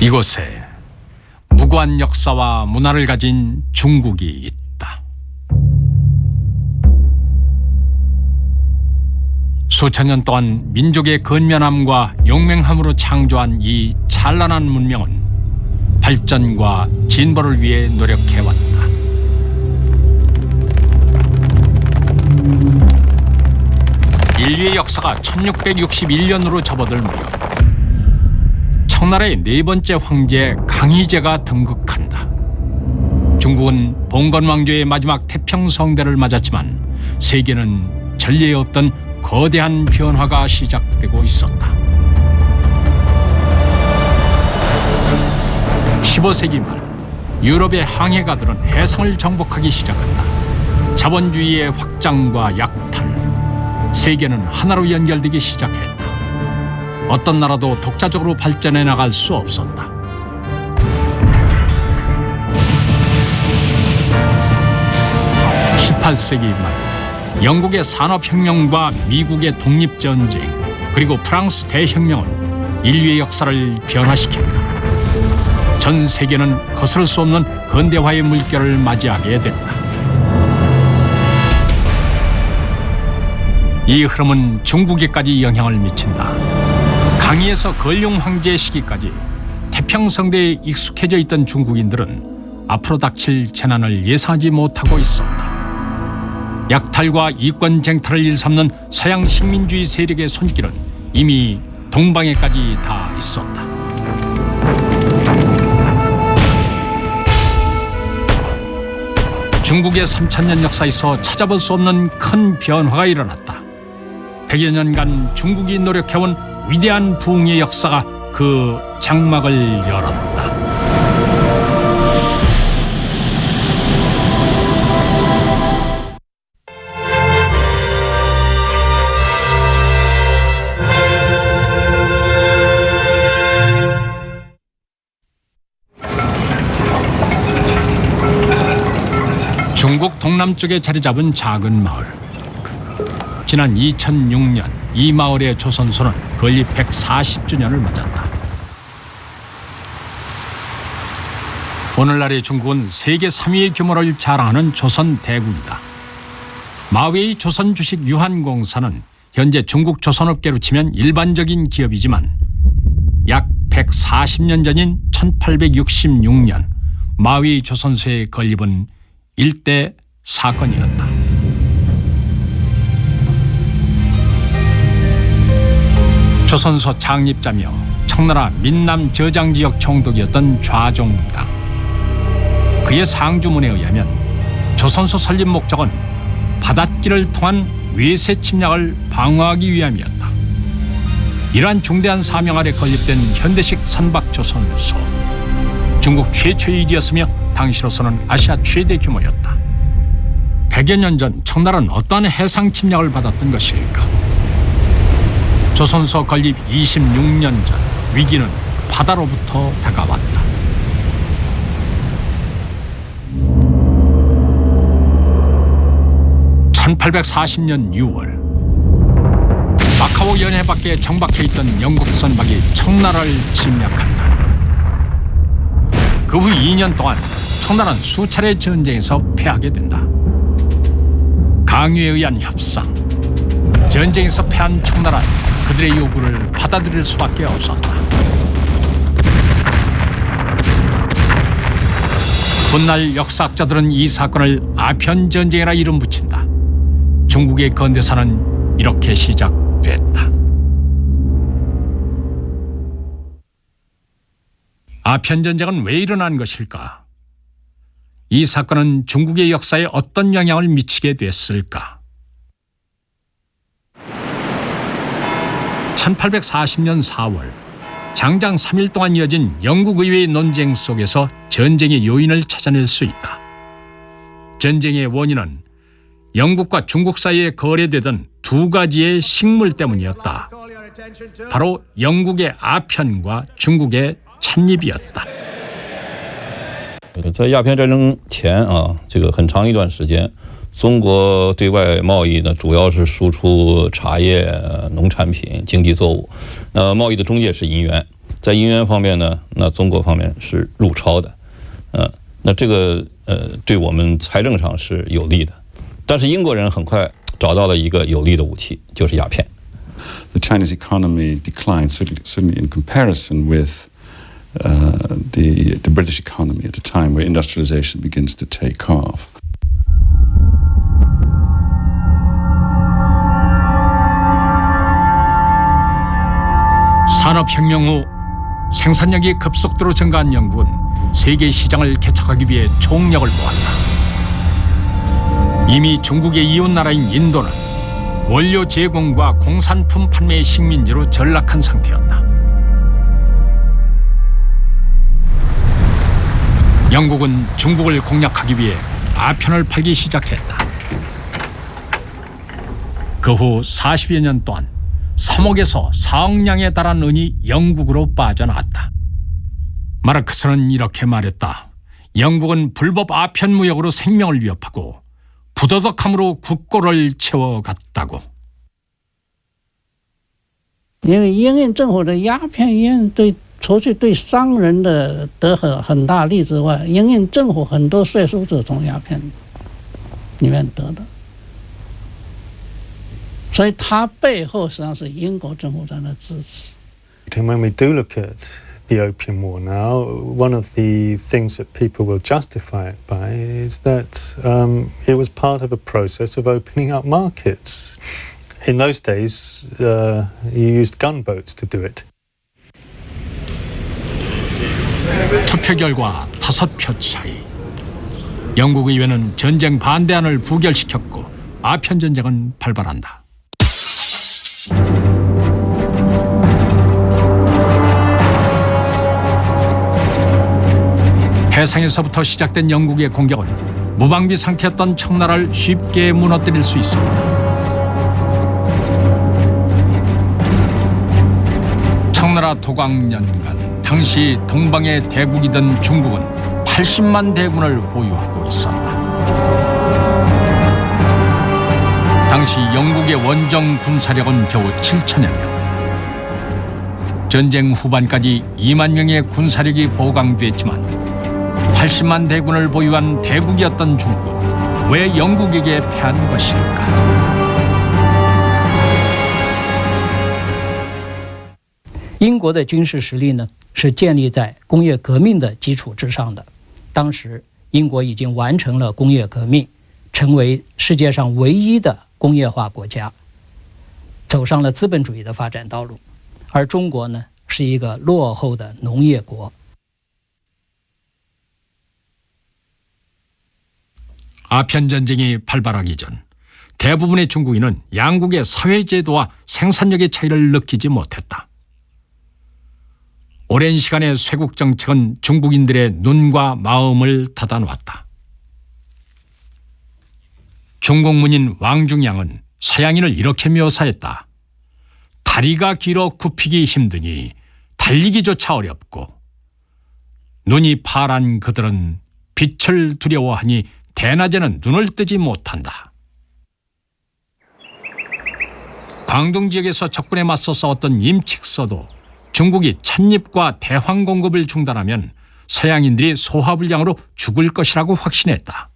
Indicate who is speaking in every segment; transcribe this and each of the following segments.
Speaker 1: 이곳에 무고한 역사와 문화를 가진 중국이 있다. 수천 년 동안 민족의 근면함과 용맹함으로 창조한 이 찬란한 문명은 발전과 진보를 위해 노력해왔다. 인류의 역사가 1661년으로 접어들 무렵 청나라의 네 번째 황제 강희제가 등극한다. 중국은 봉건 왕조의 마지막 태평성대를 맞았지만 세계는 전례 없던 거대한 변화가 시작되고 있었다. 15세기 말 유럽의 항해가들은 해상을 정복하기 시작한다. 자본주의의 확장과 약탈, 세계는 하나로 연결되기 시작했다. 어떤 나라도 독자적으로 발전해 나갈 수 없었다. (18세기) 말 영국의 산업혁명과 미국의 독립전쟁 그리고 프랑스 대혁명은 인류의 역사를 변화시킨다. 전 세계는 거스를 수 없는 근대화의 물결을 맞이하게 된다. 이 흐름은 중국에까지 영향을 미친다. 강희에서 건룡 황제 시기까지 태평성대에 익숙해져 있던 중국인들은 앞으로 닥칠 재난을 예상하지 못하고 있었다. 약탈과 이권 쟁탈을 일삼는 서양 식민주의 세력의 손길은 이미 동방에까지 다 있었다. 중국의 3000년 역사에서 찾아볼 수 없는 큰 변화가 일어났다. 100여 년간 중국이 노력해온 위대한 부흥의 역사가 그 장막을 열었다. 중국 동남쪽에 자리 잡은 작은 마을. 지난 2006년 이 마을의 조선소는 건립 140주년을 맞았다. 오늘날의 중국은 세계 3위의 규모를 자랑하는 조선 대국이다. 마웨이 조선주식 유한공사는 현재 중국 조선업계로 치면 일반적인 기업이지만 약 140년 전인 1866년 마웨이 조선소의 건립은 일대 사건이었다. 조선소 창립자며 청나라 민남 저장지역 총독이었던 좌종당. 그의 상주문에 의하면 조선소 설립 목적은 바닷길을 통한 외세 침략을 방어하기 위함이었다. 이러한 중대한 사명 아래 건립된 현대식 선박조선소. 중국 최초의 일이었으며 당시로서는 아시아 최대 규모였다. 100여 년 전 청나라는 어떠한 해상 침략을 받았던 것일까? 조선소 건립 26년 전 위기는 바다로부터 다가왔다. (1840년 6월) 마카오 연해 밖에 정박해 있던 영국 선박이 청나라를 침략한다. 그 후 2년 동안 청나라는 수차례 전쟁에서 패하게 된다. 강요에 의한 협상, 전쟁에서 패한 청나라는 그들의 요구를 받아들일 수밖에 없었다. 훗날 역사학자들은 이 사건을 아편전쟁이라 이름 붙인다. 중국의 근대사는 이렇게 시작됐다. 아편전쟁은 왜 일어난 것일까? 이 사건은 중국의 역사에 어떤 영향을 미치게 됐을까? 1840년 4월 장장 3일 동안 이어진 영국 의회의 논쟁 속에서 전쟁의 요인을 찾아낼 수 있다. 전쟁의 원인은 영국과 중국 사이에 거래되던 두 가지의 식물 때문이었다. 바로 영국의 아편과 중국의 찻잎이었다.
Speaker 2: 在鸦片战争前这个很长一段时间，中国对外贸易呢，主要是输出茶叶、农产品、经济作物。贸易的中介是银元。在银元方面呢，那中国方面是入超的，那这个对我们财政上是有利的，但是英国人很快找到了一个有利的武器，就是鸦片。
Speaker 3: The Chinese economy declined certainly in comparison with the British economy at a time where industrialization begins to take off.
Speaker 1: 산업혁명 후 생산력이 급속도로 증가한 영국은 세계 시장을 개척하기 위해 총력을 모았다. 이미 중국의 이웃 나라인 인도는 원료 제공과 공산품 판매의 식민지로 전락한 상태였다. 영국은 중국을 공략하기 위해 아편을 팔기 시작했다. 그 후 40여 년 동안 3억에서 4억 량에 달한 은이 영국으로 빠져나왔다. 마르크스는 이렇게 말했다. 영국은 불법 아편 무역으로 생명을 위협하고 부도덕함으로 국고를 채워갔다고.
Speaker 4: 因为英印政府的鸦片烟除去对商人的得很大利之外，英印政府很多税收是从鸦片里面得的，所以它背后实际上是英国政府在那支持。
Speaker 5: And when we do look at the Opium War now, one of the things that people will justify it by is that it was part of a process of opening up markets. In those days, you used gunboats to do it.
Speaker 1: 투표 결과 5표 차이. 영국 의회는 전쟁 반대안을 부결시켰고 아편 전쟁은 발발한다. 해상에서부터 시작된 영국의 공격은 무방비 상태였던 청나라를 쉽게 무너뜨릴 수 있었다. 청나라 도광년간 당시 동방의 대국이던 중국은 80만 대군을 보유하고 있었다. 당시 영국의 원정 군사력은 겨우 7천여 명. 전쟁 후반까지 2만 명의 군사력이 보강됐지만 80만 대군을 보유한 대국이었던 중국은 왜 영국에게 패한 것일까?
Speaker 4: 英国的军事实力呢，是建立在工业革命的基础之上的。当时，英国已经完成了工业革命，成为世界上唯一的工业化国家，走上了资本主义的发展道路。而中国呢，是一个落后的农业国。
Speaker 1: 아편 전쟁이 발발하기 전 대부분의 중국인은 양국의 사회제도와 생산력의 차이를 느끼지 못했다. 오랜 시간의 쇄국 정책은 중국인들의 눈과 마음을 닫아놓았다. 중국 문인 왕중양은 서양인을 이렇게 묘사했다. 다리가 길어 굽히기 힘드니 달리기조차 어렵고 눈이 파란 그들은 빛을 두려워하니 대낮에는 눈을 뜨지 못한다. 광동 지역에서 적군에 맞서 싸웠던 임칙서도 중국이 찻잎과 대황 공급을 중단하면 서양인들이 소화불량으로 죽을 것이라고 확신했다.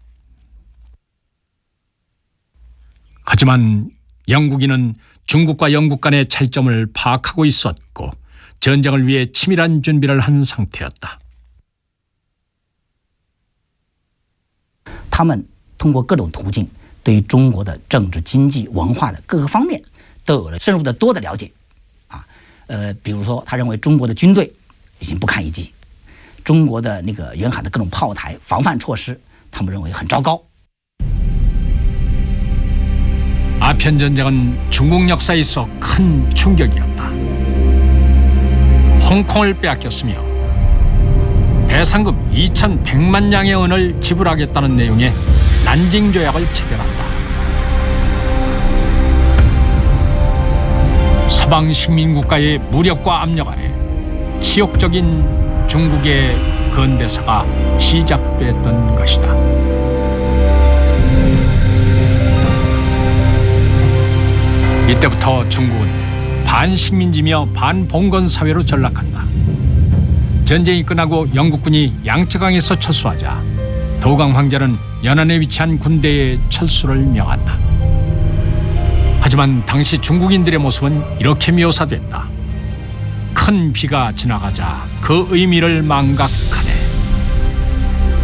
Speaker 1: 하지만 영국인은 중국과 영국 간의 차이점을 파악하고 있었고 전쟁을 위해 치밀한 준비를 한 상태였다.
Speaker 6: 他们通过各种途径，对于中国的政治、经济、文化的各个方面都有了深入的多的了解，比如说，他认为中国的军队已经不堪一击，中国的那个沿海的各种炮台防范措施，他们认为很糟糕。
Speaker 1: 아편 전쟁은 중국 역사에서 큰 충격이었다. 홍콩을 빼앗겼으며 배상금 2,100만 양의 은을 지불하겠다는 내용의 난징 조약을 체결한다. 서방 식민국가의 무력과 압력 아래 치욕적인 중국의 근대사가 시작됐던 것이다. 이때부터 중국은 반식민지며 반봉건 사회로 전락한다. 전쟁이 끝나고 영국군이 양쯔강에서 철수하자 도강 황제는 연안에 위치한 군대에 철수를 명한다. 하지만 당시 중국인들의 모습은 이렇게 묘사된다. 큰 비가 지나가자 그 의미를 망각하네.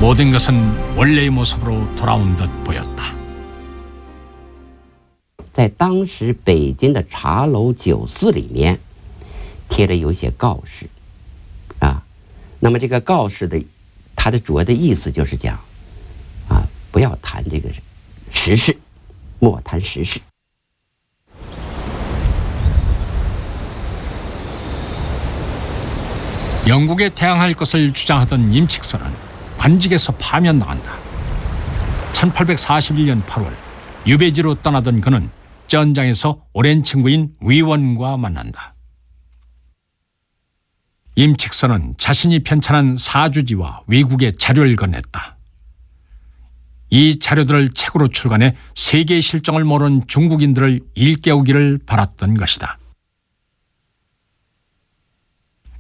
Speaker 1: 모든 것은 원래의 모습으로 돌아온 듯 보였다.
Speaker 7: 在当时北京的茶楼酒肆里面贴着有一些告示啊，那么这个告示的它的主要的意思就是讲啊，不要谈这个时事，莫谈时事。
Speaker 1: 영국에 대항할 것을 주장하던 임칙선은 관직에서 파면당한다. 1841년 8월 유배지로 떠나던 그는 전장에서 오랜 친구인 위원과 만난다. 임칙선은 자신이 편찬한 사주지와 위국의 자료를 건넸다. 이 자료들을 책으로 출간해 세계의 실정을 모르는 중국인들을 일깨우기를 바랐던 것이다.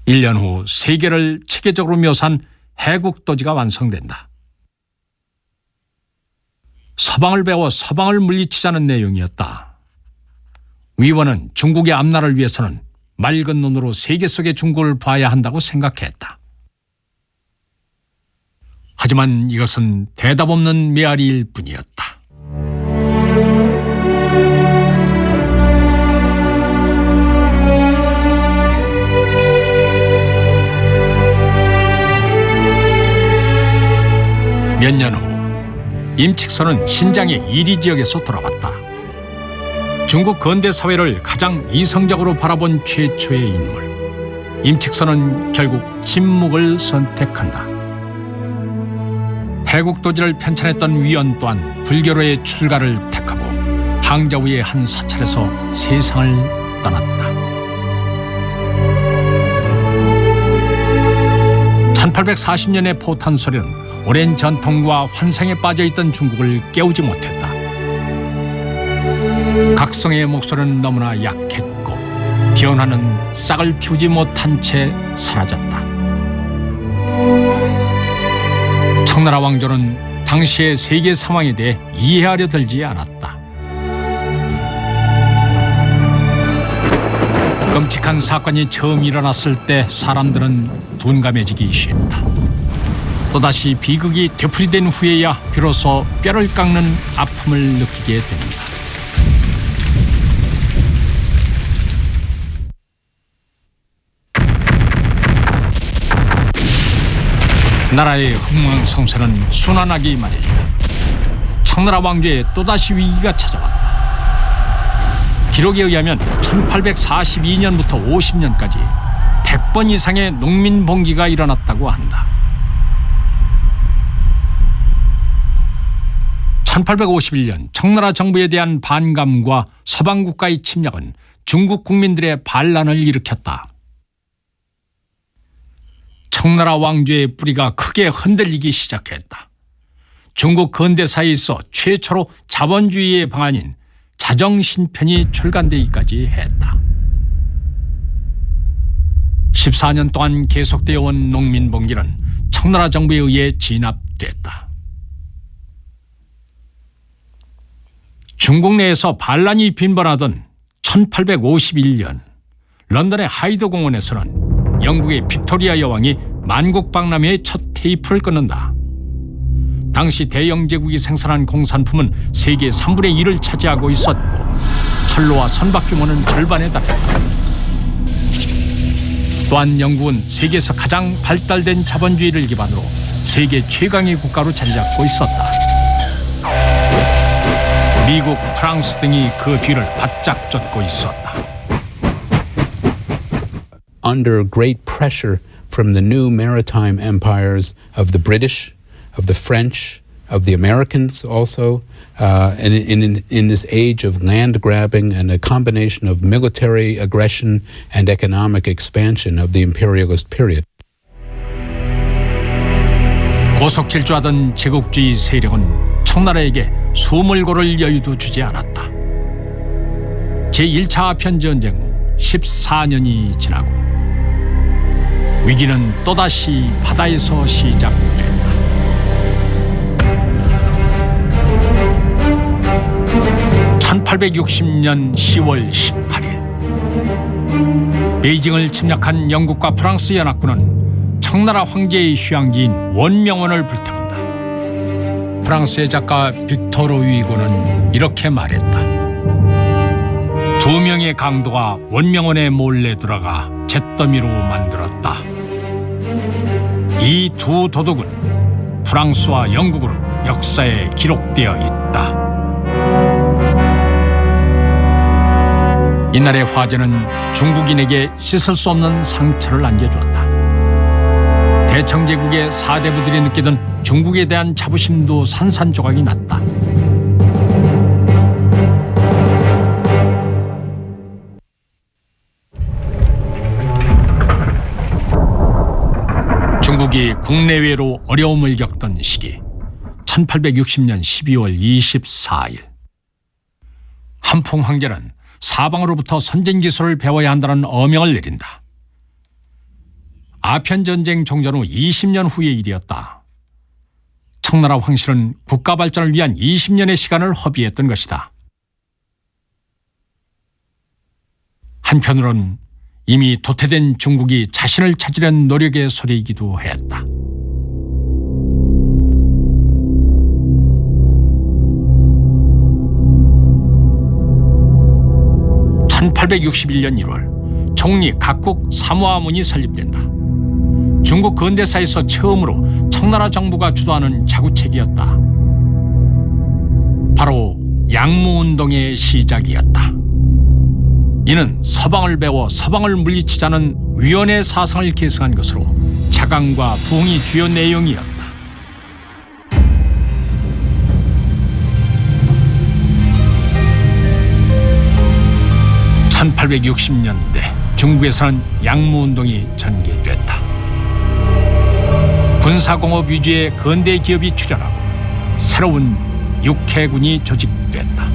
Speaker 1: 1년 후 세계를 체계적으로 묘사한 해국도지가 완성된다. 서방을 배워 서방을 물리치자는 내용이었다. 위원은 중국의 앞날을 위해서는 맑은 눈으로 세계 속의 중국을 봐야 한다고 생각했다. 하지만 이것은 대답 없는 메아리일 뿐이었다. 몇 년 후 임칙선은 신장의 이리 지역에서 돌아왔다. 중국 근대 사회를 가장 이성적으로 바라본 최초의 인물. 임칙선은 결국 침묵을 선택한다. 해국도지를 편찬했던 위원 또한 불교로의 출가를 택하고 항저우의 한 사찰에서 세상을 떠났다. 1840년의 포탄 소리는 오랜 전통과 환상에 빠져있던 중국을 깨우지 못했다. 각성의 목소리는 너무나 약했고 변화는 싹을 틔우지 못한 채 사라졌다. 청나라 왕조는 당시의 세계 상황에 대해 이해하려 들지 않았다. 끔찍한 사건이 처음 일어났을 때 사람들은 둔감해지기 쉽다. 또다시 비극이 되풀이된 후에야 비로소 뼈를 깎는 아픔을 느끼게 됩니다. 나라의 흥망성쇠는 순환하기 마련이다. 청나라 왕조에 또다시 위기가 찾아왔다. 기록에 의하면 1842년부터 50년까지 100번 이상의 농민봉기가 일어났다고 한다. 1851년 청나라 정부에 대한 반감과 서방 국가의 침략은 중국 국민들의 반란을 일으켰다. 청나라 왕조의 뿌리가 크게 흔들리기 시작했다. 중국 근대사에 있어 최초로 자본주의의 방안인 자정신편이 출간되기까지 했다. 14년 동안 계속되어 온 농민봉기는 청나라 정부에 의해 진압됐다. 중국 내에서 반란이 빈번하던 1851년 런던의 하이드 공원에서는 영국의 빅토리아 여왕이 만국박람회의 첫 테이프를 끊는다. 당시 대영 제국이 생산한 공산품은 세계 3분의 1을 차지하고 있었고 철로와 선박 규모는 절반에 달했다. 또한 영국은 세계에서 가장 발달된 자본주의를 기반으로 세계 최강의 국가로 자리잡고 있었다. 미국, 프랑스 등이 그 뒤를 바짝 쫓고 있었다.
Speaker 8: Under great pressure from the new maritime empires of the British, of the French, of the Americans also, and in this age of land grabbing and a combination of military aggression and economic expansion of the imperialist period.
Speaker 1: 고속질주하던 제국주의 세력은 청나라에게 숨을 고를 여유도 주지 않았다. 제1차 아편전쟁 후 14년이 지나고 위기는 또다시 바다에서 시작됐다. (1860년 10월 18일) 베이징을 침략한 영국과 프랑스 연합군은 청나라 황제의 휴양지인 원명원을 불태운다. 프랑스의 작가 빅토르 위고는 이렇게 말했다. 두 명의 강도가 원명원에 몰래 들어가 잿더미로 만들었다. 이 두 도둑은 프랑스와 영국으로 역사에 기록되어 있다. 이날의 화재는 중국인에게 씻을 수 없는 상처를 안겨주었다. 대청제국의 사대부들이 느끼던 중국에 대한 자부심도 산산조각이 났다. 중국이 국내외로 어려움을 겪던 시기 1860년 12월 24일 한풍 황제는 사방으로부터 선진기술을 배워야 한다는 어명을 내린다. 아편전쟁 종전 후 20년 후의 일이었다. 청나라 황실은 국가 발전을 위한 20년의 시간을 허비했던 것이다. 한편으론 이미 도태된 중국이 자신을 찾으려는 노력의 소리이기도 했다. (1861년 1월) 총리 각국 사무화문이 설립된다. 중국 근대사에서 처음으로 청나라 정부가 주도하는 자구책이었다. 바로 양무운동의 시작이었다. 이는 서방을 배워 서방을 물리치자는 위원회 사상을 계승한 것으로 자강과 부흥이 주요 내용이었다. (1860년대) 중국에서는 양무운동이 전개됐다. 군사공업 위주의 근대 기업이 출현하고 새로운 육해군이 조직됐다.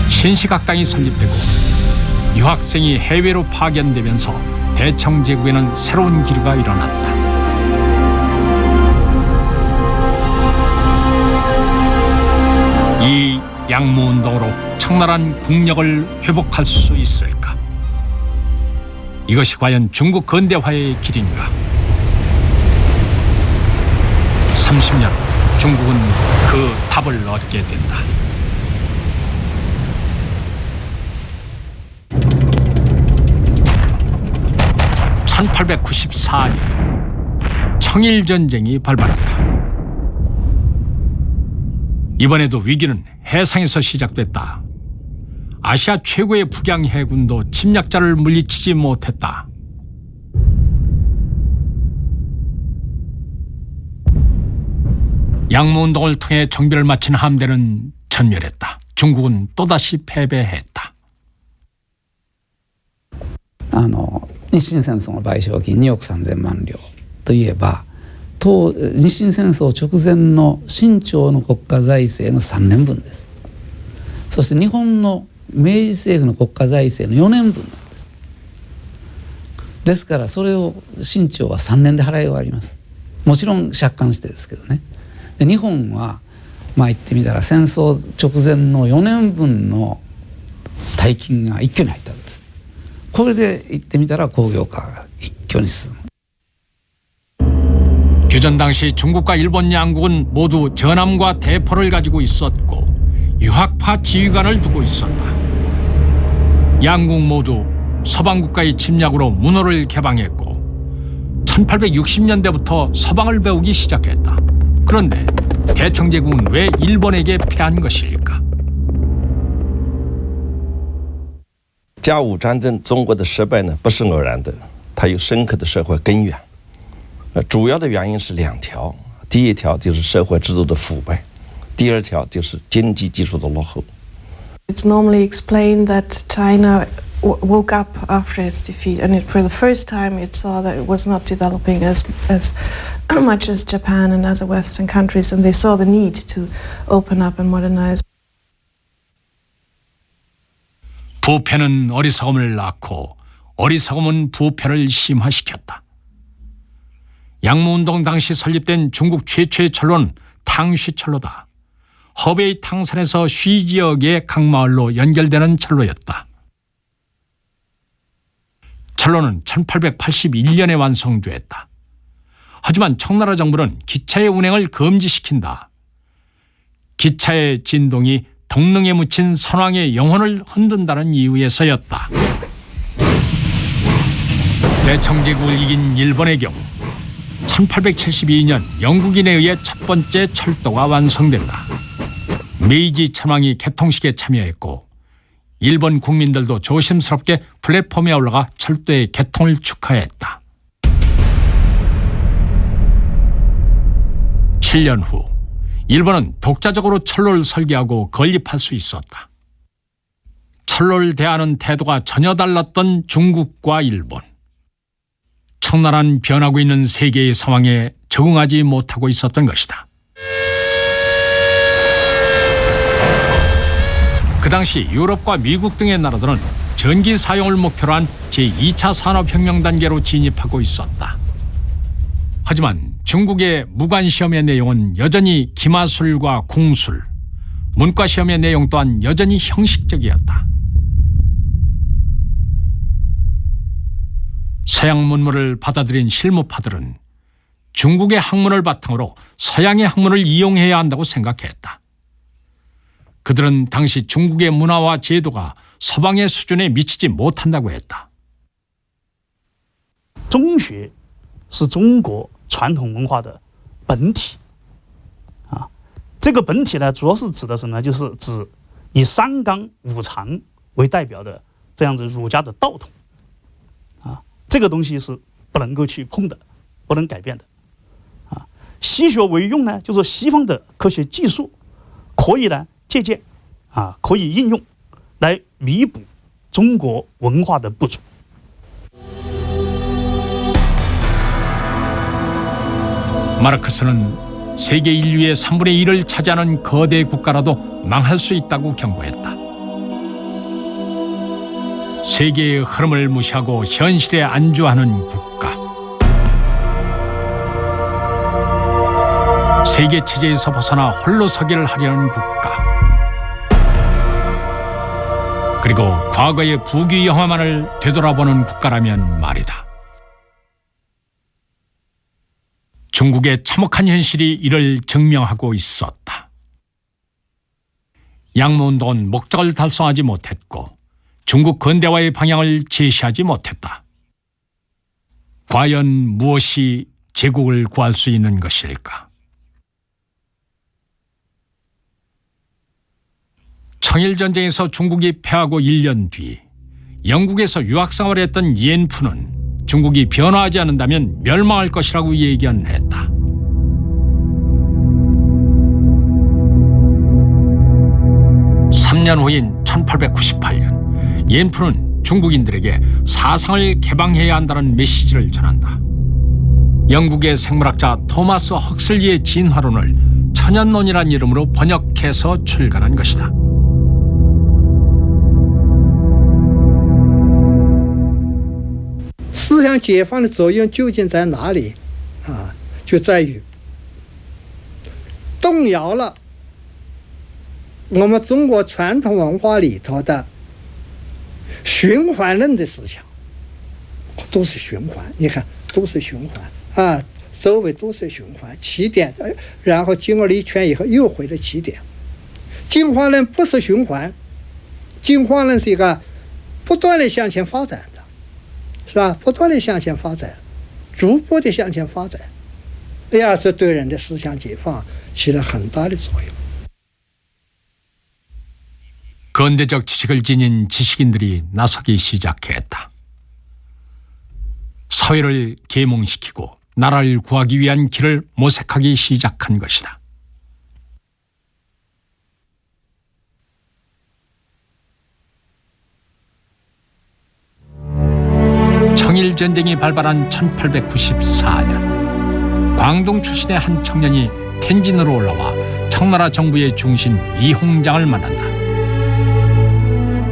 Speaker 1: 신시각당이 설립되고 유학생이 해외로 파견되면서 대청제국에는 새로운 기류가 일어났다. 이 양무운동으로 청나라는 국력을 회복할 수 있을까? 이것이 과연 중국 근대화의 길인가? 30년 중국은 그 답을 얻게 된다. (1894년) 청일전쟁이 발발한다. 이번에도 위기는 해상에서 시작됐다. 아시아 최고의 북양 해군도 침략자를 물리치지 못했다. 양무운동을 통해 정비를 마친 함대는 전멸했다. 중국은 또다시 패배했다.
Speaker 9: 日清戦争の賠償金2億3000万両といえば日清戦争直前の清朝の国家財政の3年分です。そして日本の明治政府の国家財政の4年分なんです。ですからそれを清朝は3年で払い終わります。もちろん借款してですけどね。で日本はまあ言ってみたら戦争直前の4年分の大金が一挙に入ったわけです。これで言ってみたら工業化が一挙に進む。
Speaker 1: 교전 당시 중국과 일본 양국은 모두 전함과 대포를 가지고 있었고 유학파 지휘관을 두고 있었다. 양국 모두 서방 국가의 침략으로 문호를 개방했고 1860년대부터 서방을 배우기 시작했다. 그런데 대청제국은 왜 일본에게 패한 것일까?
Speaker 10: 甲午战争中国的失败呢，不是偶然的，它有深刻的社会根源。主要的原因是2条，第一条就是社会制度的腐败，第2条就是经济技术的落后。
Speaker 11: It's normally explained that China woke up after its defeat, and for the first time it saw that it was not developing as much as Japan and other Western countries, and they saw the need to open up and modernize.
Speaker 1: 부패는 어리석음을 낳고 어리석음은 부패를 심화시켰다. 양무운동 당시 설립된 중국 최초의 철로는 탕쉬철로다. 허베이 탕산에서 쉬 지역의 강마을로 연결되는 철로였다. 철로는 1881년에 완성됐다. 하지만 청나라 정부는 기차의 운행을 금지시킨다. 기차의 진동이 덕릉에 묻힌 선왕의 영혼을 흔든다는 이유에서였다. 대청제국을 이긴 일본의 경우 1872년 영국인에 의해 첫 번째 철도가 완성된다. 메이지 천황이 개통식에 참여했고 일본 국민들도 조심스럽게 플랫폼에 올라가 철도의 개통을 축하했다. 7년 후 일본은 독자적으로 철로를 설계하고 건립할 수 있었다. 철로를 대하는 태도가 전혀 달랐던 중국과 일본. 청나라는 변하고 있는 세계의 상황에 적응하지 못하고 있었던 것이다. 그 당시 유럽과 미국 등의 나라들은 전기 사용을 목표로 한 제2차 산업혁명 단계로 진입하고 있었다. 하지만 중국의 무관시험의 내용은 여전히 기마술과 궁술, 문과시험의 내용 또한 여전히 형식적이었다. 서양 문물을 받아들인 실무파들은 중국의 학문을 바탕으로 서양의 학문을 이용해야 한다고 생각했다. 그들은 당시 중국의 문화와 제도가 서방의 수준에 미치지 못한다고 했다.
Speaker 12: 中学是中国传统文化的本体啊，这个本体呢，主要是指的什么呢？就是指以三纲五常为代表的这样子儒家的道统啊，这个东西是不能够去碰的，不能改变的啊。西学为用呢，就是西方的科学技术可以呢借鉴啊，可以应用来弥补中国文化的不足。
Speaker 1: 마르크스는 세계 인류의 3분의 1을 차지하는 거대 국가라도 망할 수 있다고 경고했다. 세계의 흐름을 무시하고 현실에 안주하는 국가. 세계 체제에서 벗어나 홀로 서기를 하려는 국가. 그리고 과거의 부귀 영화만을 되돌아보는 국가라면 말이다. 중국의 참혹한 현실이 이를 증명하고 있었다. 양무운동은 목적을 달성하지 못했고 중국 근대화의 방향을 제시하지 못했다. 과연 무엇이 제국을 구할 수 있는 것일까? 청일전쟁에서 중국이 패하고 1년 뒤 영국에서 유학생활을 했던 이엔푸는 중국이 변화하지 않는다면 멸망할 것이라고 예견했다. (3년) 후인 1898년 이엔푸는 중국인들에게 사상을 개방해야 한다는 메시지를 전한다. 영국의 생물학자 토마스 헉슬리의 진화론을 천연론이라는 이름으로 번역해서 출간한 것이다. (
Speaker 13: 思想解放的作用究竟在哪里？就在于动摇了我们中国传统文化里头的循环论的思想，都是循环。你看，都是循环啊，周围都是循环，起点，然后经过了一圈以后又回了起点。进化论不是循环，进化论是一个不断的向前发展的。 是吧？不断的向前发展，逐步的向前发展，这对人的思想解放起了很大的作用。
Speaker 1: 근대적 지식을 지닌 지식인들이 나서기 시작했다. 사회를 계몽시키고 나라를 구하기 위한 길을 모색하기 시작한 것이다. 청일전쟁이 발발한 1894년 광동 출신의 한 청년이 텐진으로 올라와 청나라 정부의 중심 이홍장을 만난다.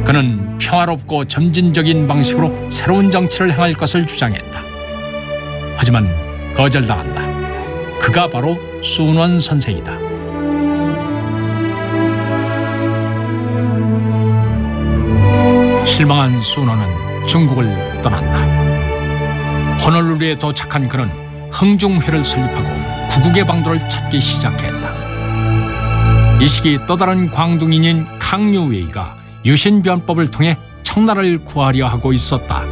Speaker 1: 그는 평화롭고 점진적인 방식으로 새로운 정치를 행할 것을 주장했다. 하지만 거절당한다. 그가 바로 순원 선생이다. 실망한 순원은 중국을 떠난다. 호놀룰루에 도착한 그는 흥중회를 설립하고 구국의 방도를 찾기 시작했다. 이 시기 또 다른 광둥이인 강유웨이가 유신변법을 통해 청나라를 구하려 하고 있었다.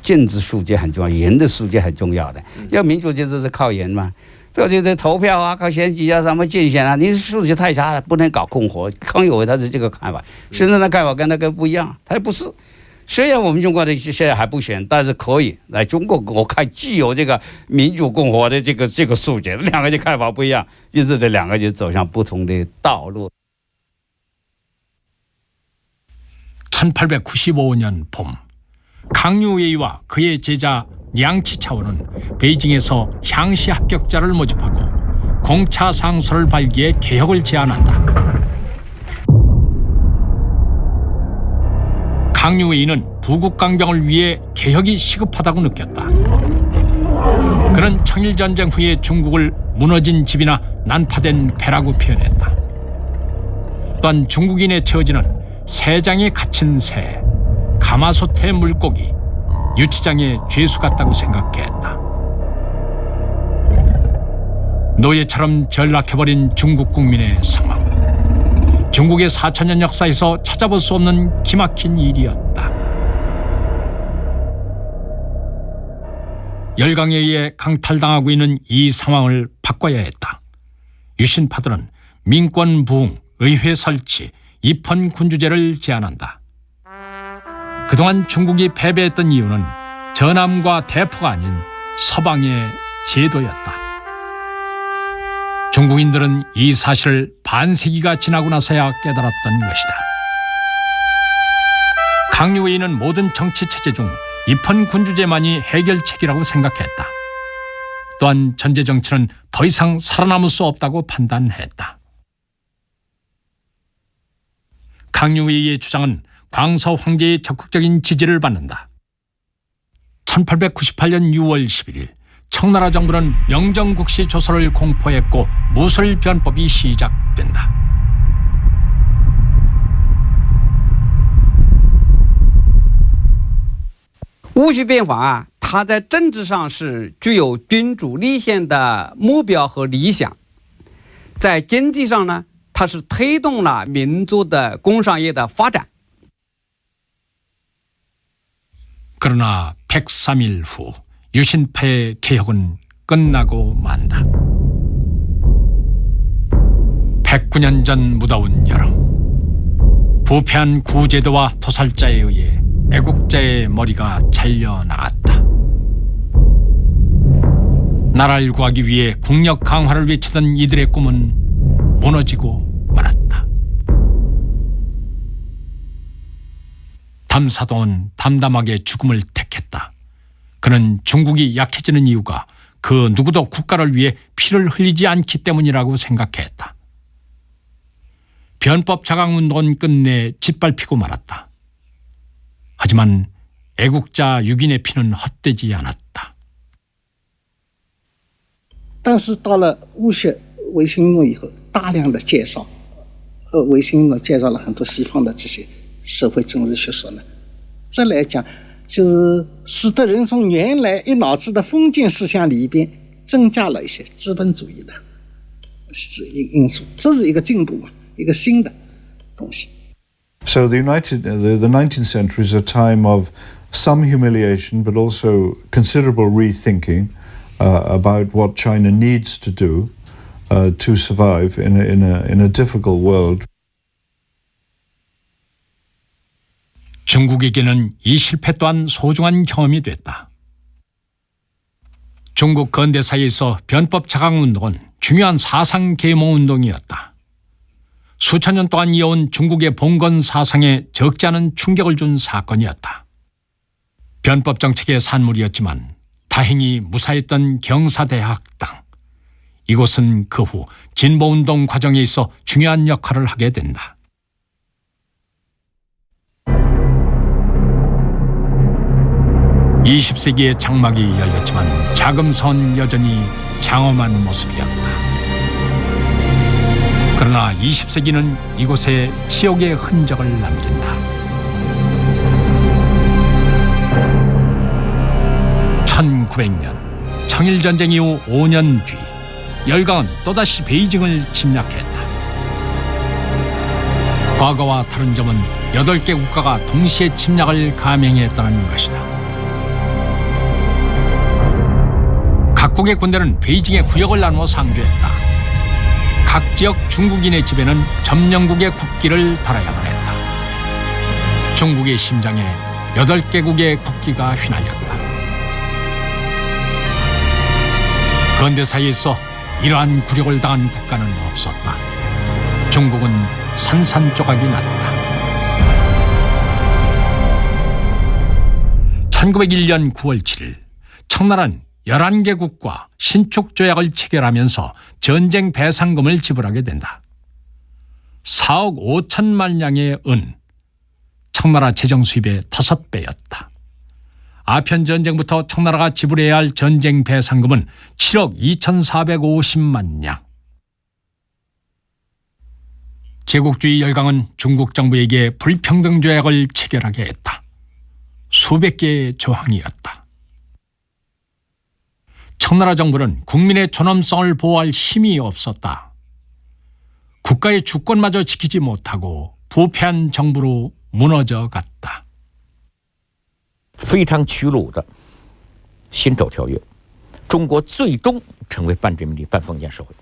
Speaker 9: 政治疏解很重要，人的疏解很重要的。要民主就是靠人嘛，这就是投票啊，靠选举啊，什么竞选啊，你数据太差了，不能搞共和。康有为他是这个看法，孙中山的看法跟他不一样，他不是。虽然我们中国的现在还不选，但是可以来中国，我看既有这个民主共和的这个数据，两个就看法不一样，于是这两个就走向不同的道路。
Speaker 1: 1895년 봄, 강유웨이와 그의 제자 량치차오는 베이징에서 향시 합격자를 모집하고 공차 상소를 발기해 개혁을 제안한다. 강유웨이는 부국강병을 위해 개혁이 시급하다고 느꼈다. 그는 청일전쟁 후에 중국을 무너진 집이나 난파된 배라고 표현했다. 또한 중국인의 처지는 새장에 갇힌 새, 가마솥의 물고기, 유치장의 죄수 같다고 생각했다. 노예처럼 전락해버린 중국 국민의 상황. 중국의 4천년 역사에서 찾아볼 수 없는 기막힌 일이었다. 열강에 의해 강탈당하고 있는 이 상황을 바꿔야 했다. 유신파들은 민권 부흥, 의회 설치, 입헌 군주제를 제안한다. 그동안 중국이 패배했던 이유는 전함과 대포가 아닌 서방의 제도였다. 중국인들은 이 사실을 반세기가 지나고 나서야 깨달았던 것이다. 강유웨이는 모든 정치 체제 중 입헌 군주제만이 해결책이라고 생각했다. 또한 전제 정치는 더 이상 살아남을 수 없다고 판단했다. 강유웨이의 주장은 광서 황제의 적극적인 지지를 받는다. 1898년 6월 11일 청나라 정부는 명정국시 조서를 공포했고 무술변법이 시작된다.
Speaker 9: 戊戌变法，它在政治上是具有君主立宪的目标和理想，在经济上呢，它是推动了民族的工商业的发展。
Speaker 1: 그러나 103일 후 유신파의 개혁은 끝나고 만다. 109년 전 무더운 여름, 부패한 구제도와 토살자에 의해 애국자의 머리가 잘려나갔다. 나라를 구하기 위해 국력 강화를 외치던 이들의 꿈은 무너지고 말았다. 담사동은 담담하게 죽음을 택했다. 그는 중국이 약해지는 이유가 그 누구도 국가를 위해 피를 흘리지 않기 때문이라고 생각했다. 변법 자강운동은 끝내 짓밟히고 말았다. 하지만 애국자 6인의 피는 헛되지 않았다.
Speaker 13: 但是到了戊戌维新运动以后，大量的介绍，维新运动介绍了很多西方的这些社会政治学说呢，这来讲就是使得人从原来一脑子的封建思想里边增加了一些资本主义的因素，这是一个进步嘛，一个新的东西。
Speaker 14: So the 19th century is a time of some humiliation, but also considerable rethinking about what China needs to do to survive in a difficult world.
Speaker 1: 중국에게는 이 실패 또한 소중한 경험이 됐다. 중국 근대사에서 변법 자강운동은 중요한 사상 계몽운동이었다. 수천 년 동안 이어온 중국의 봉건 사상에 적지 않은 충격을 준 사건이었다. 변법 정책의 산물이었지만 다행히 무사했던 경사대학 당. 이곳은 그 후 진보운동 과정에 있어 중요한 역할을 하게 된다. 20세기의 장막이 열렸지만 자금선 여전히 장엄한 모습이었다. 그러나 20세기는 이곳에 치욕의 흔적을 남긴다. 1900년 청일전쟁 이후 5년 뒤 열강은 또다시 베이징을 침략했다. 과거와 다른 점은 8개 국가가 동시에 침략을 감행했다는 것이다. 각국의 군대는 베이징의 구역을 나누어 상주했다. 각 지역 중국인의 집에는 점령국의 국기를 달아야만 했다. 중국의 심장에 8개국의 국기가 휘날렸다. 근대사에 있어 이러한 굴욕을 당한 국가는 없었다. 중국은 산산조각이 났다. 1901년 9월 7일 청나라는 11개국과 신축조약을 체결하면서 전쟁 배상금을 지불하게 된다. 4억 5천만 량의 은, 청나라 재정 수입의 5배였다. 아편전쟁부터 청나라가 지불해야 할 전쟁 배상금은 7억 2,450만 량. 제국주의 열강은 중국 정부에게 불평등조약을 체결하게 했다. 수백 개의 조항이었다. 청나라 정부는 국민의 존엄성을 보호할 힘이 없었다. 국가의 주권마저 지키지 못하고 부패한 정부로 무너져 갔다.
Speaker 15: 非常屈辱的辛丑条约，中国最终成为半殖民地半封建社会，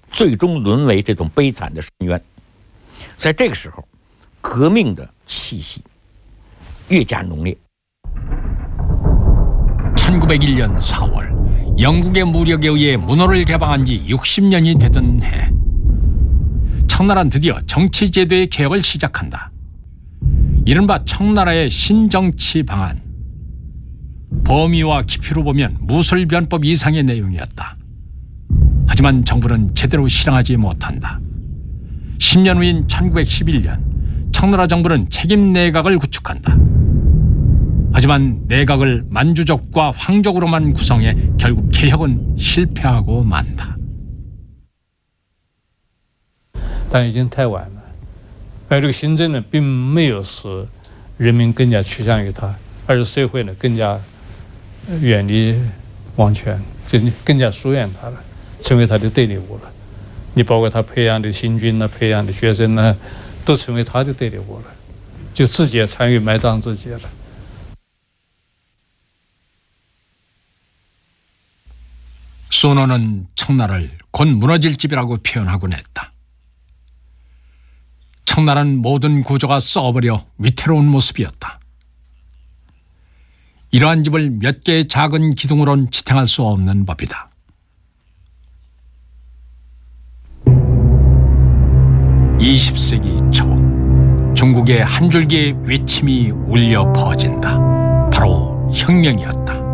Speaker 15: 最终沦为这种悲惨的深渊。在这个时候，革命的气息越加浓烈。
Speaker 1: 1901년 4월 영국의 무력에 의해 문호를 개방한 지 60년이 되던 해, 청나라는 드디어 정치제도의 개혁을 시작한다. 이른바 청나라의 신정치 방안. 범위와 깊이로 보면 무술변법 이상의 내용이었다. 하지만 정부는 제대로 실행하지 못한다. 10년 후인 1911년 청나라 정부는 책임 내각을 구축한다. 하지만 내각을 만주족과 황족으로만 구성해 결국 개혁은 실패하고 만다.
Speaker 16: 但已经太晚了，而这个新政呢，并没有使人民更加趋向于它，而是社会呢更加远离王权，就更加疏远它了，成为它的对立物了。你包括他培养的新军呢，培养的学生呢，都成为他的对立物了，就自己也参与埋葬自己了。
Speaker 1: 순원은 청나라를 곧 무너질 집이라고 표현하곤 했다. 청나라는 모든 구조가 썩어버려 위태로운 모습이었다. 이러한 집을 몇 개의 작은 기둥으론 지탱할 수 없는 법이다. (20세기) 초 중국의 한 줄기의 외침이 울려 퍼진다. 바로 혁명이었다.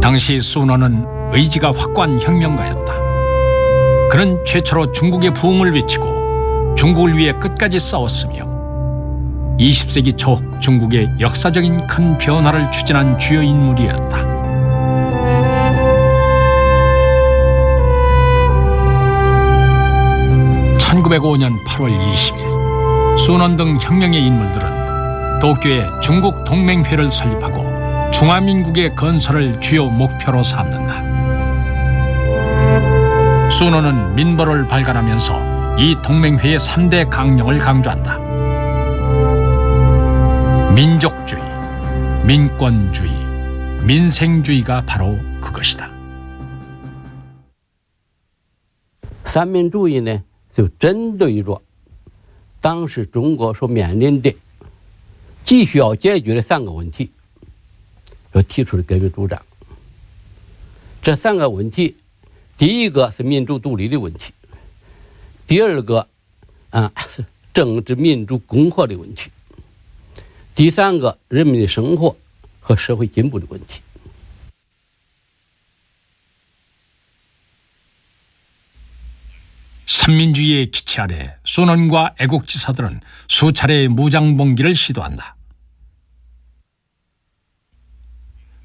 Speaker 1: 당시 순원은 의지가 확고한 혁명가였다. 그는 최초로 중국의 부흥을 외치고 중국을 위해 끝까지 싸웠으며 20세기 초 중국의 역사적인 큰 변화를 추진한 주요 인물이었다. (1905년 8월 20일) 순원 등 혁명의 인물들은 도쿄에 중국 동맹회를 설립하고 중화민국의 건설을 주요 목표로 삼는다. 순원은 민보를 발간하면서 이 동맹회의 3대 강령을 강조한다. 민족주의, 민권주의, 민생주의가 바로 그것이다.
Speaker 17: 三民主义呢，就针对着当时中国所面临的急需要解决的3个问题。 提出了革命主张。这3个问题，第一个是民主独立的问题，第二个是政治民主共和的问题，第3个人民的生活和社会进步的问题。
Speaker 1: 삼민주의의 기치 아래 순원과 애국지사들은 수차례 무장봉기를 시도한다.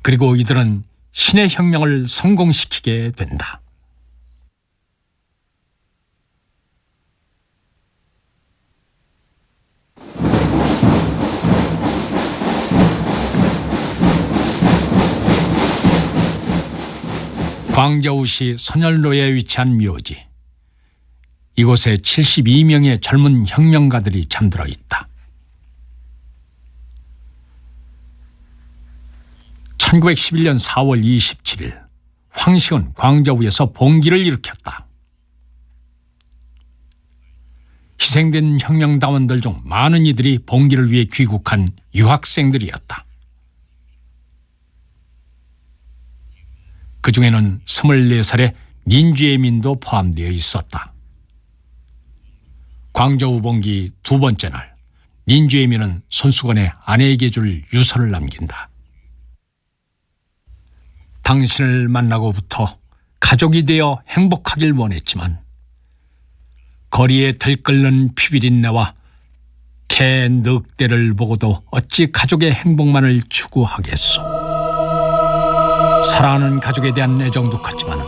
Speaker 1: 그리고 이들은 신의 혁명을 성공시키게 된다. 광저우시 선열로에 위치한 묘지. 이곳에 72명의 젊은 혁명가들이 잠들어 있다. 1911년 4월 27일 황식은 광저우에서 봉기를 일으켰다. 희생된 혁명다원들 중 많은 이들이 봉기를 위해 귀국한 유학생들이었다. 그 중에는 24살의 민주예민도 포함되어 있었다. 광저우 봉기 두 번째 날, 민주예민은 손수건에 아내에게 줄 유서를 남긴다. 당신을 만나고부터 가족이 되어 행복하길 원했지만 거리에 들끓는 피비린내와 개 늑대를 보고도 어찌 가족의 행복만을 추구하겠소. 사랑하는 가족에 대한 애정도 컸지만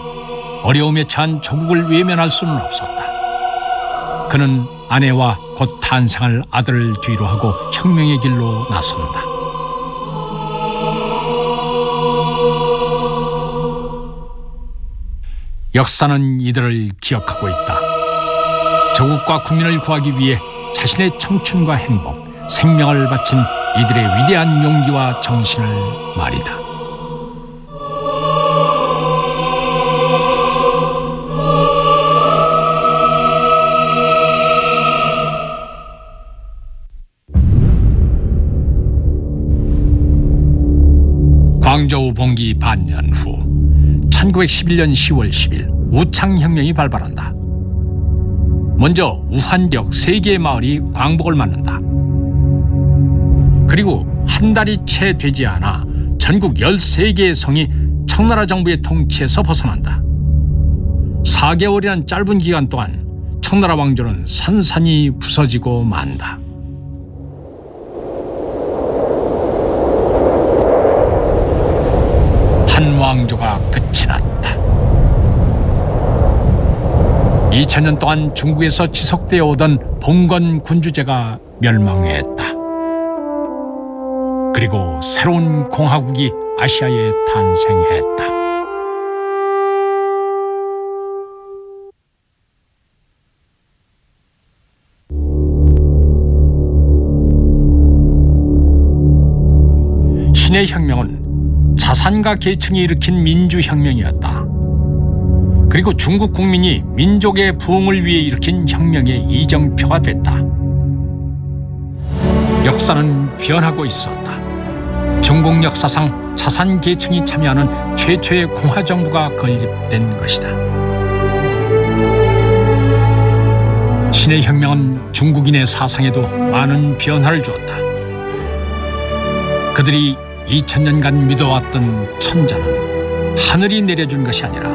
Speaker 1: 어려움에 처한 조국을 외면할 수는 없었다. 그는 아내와 곧 탄생할 아들을 뒤로 하고 혁명의 길로 나선다. 역사는 이들을 기억하고 있다. 조국과 국민을 구하기 위해 자신의 청춘과 행복, 생명을 바친 이들의 위대한 용기와 정신을 말이다. 광저우 봉기 반년 후 1911년 10월 10일 우창혁명이 발발한다. 먼저 우한역 3개의 마을이 광복을 맞는다. 그리고 한 달이 채 되지 않아 전국 13개의 성이 청나라 정부의 통치에서 벗어난다. 4개월이란 짧은 기간 동안 청나라 왕조는 산산이 부서지고 만다. 한 왕조가 끝이 났다. 2000년 동안 중국에서 지속되어 오던 봉건 군주제가 멸망했다. 그리고 새로운 공화국이 아시아에 탄생했다. 신의 혁명은 자산가 계층이 일으킨 민주혁명이었다. 그리고 중국 국민이 민족의 부흥을 위해 일으킨 혁명의 이정표가 됐다. 역사는 변하고 있었다. 중국 역사상 자산 계층이 참여하는 최초의 공화정부가 건립된 것이다. 신의 혁명은 중국인의 사상에도 많은 변화를 주었다. 그들이 2000년간 믿어왔던 천자는 하늘이 내려준 것이 아니라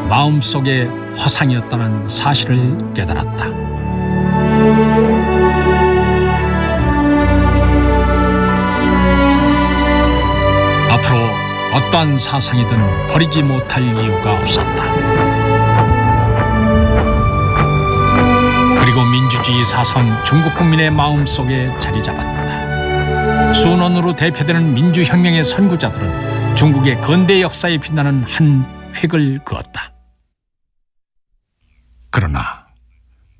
Speaker 1: 마음속의 화상이었다는 사실을 깨달았다. 앞으로 어떠한 사상이든 버리지 못할 이유가 없었다. 그리고 민주주의 사상은 중국 국민의 마음속에 자리 잡았다. 순원으로 대표되는 민주혁명의 선구자들은 중국의 근대 역사에 빛나는 한 획을 그었다. 그러나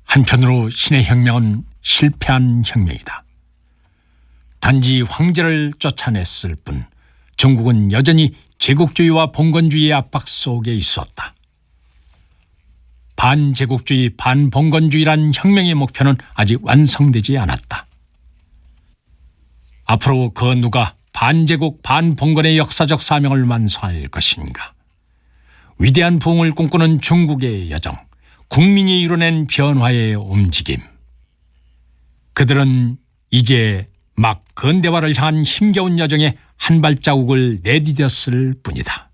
Speaker 1: 한편으로 신의 혁명은 실패한 혁명이다. 단지 황제를 쫓아냈을 뿐 중국은 여전히 제국주의와 봉건주의의 압박 속에 있었다. 반제국주의, 반봉건주의란 혁명의 목표는 아직 완성되지 않았다. 앞으로 그 누가 반제국, 반봉건의 역사적 사명을 완수할 것인가? 위대한 부흥을 꿈꾸는 중국의 여정, 국민이 이뤄낸 변화의 움직임. 그들은 이제 막 근대화를 향한 힘겨운 여정에 한 발자국을 내디뎠을 뿐이다.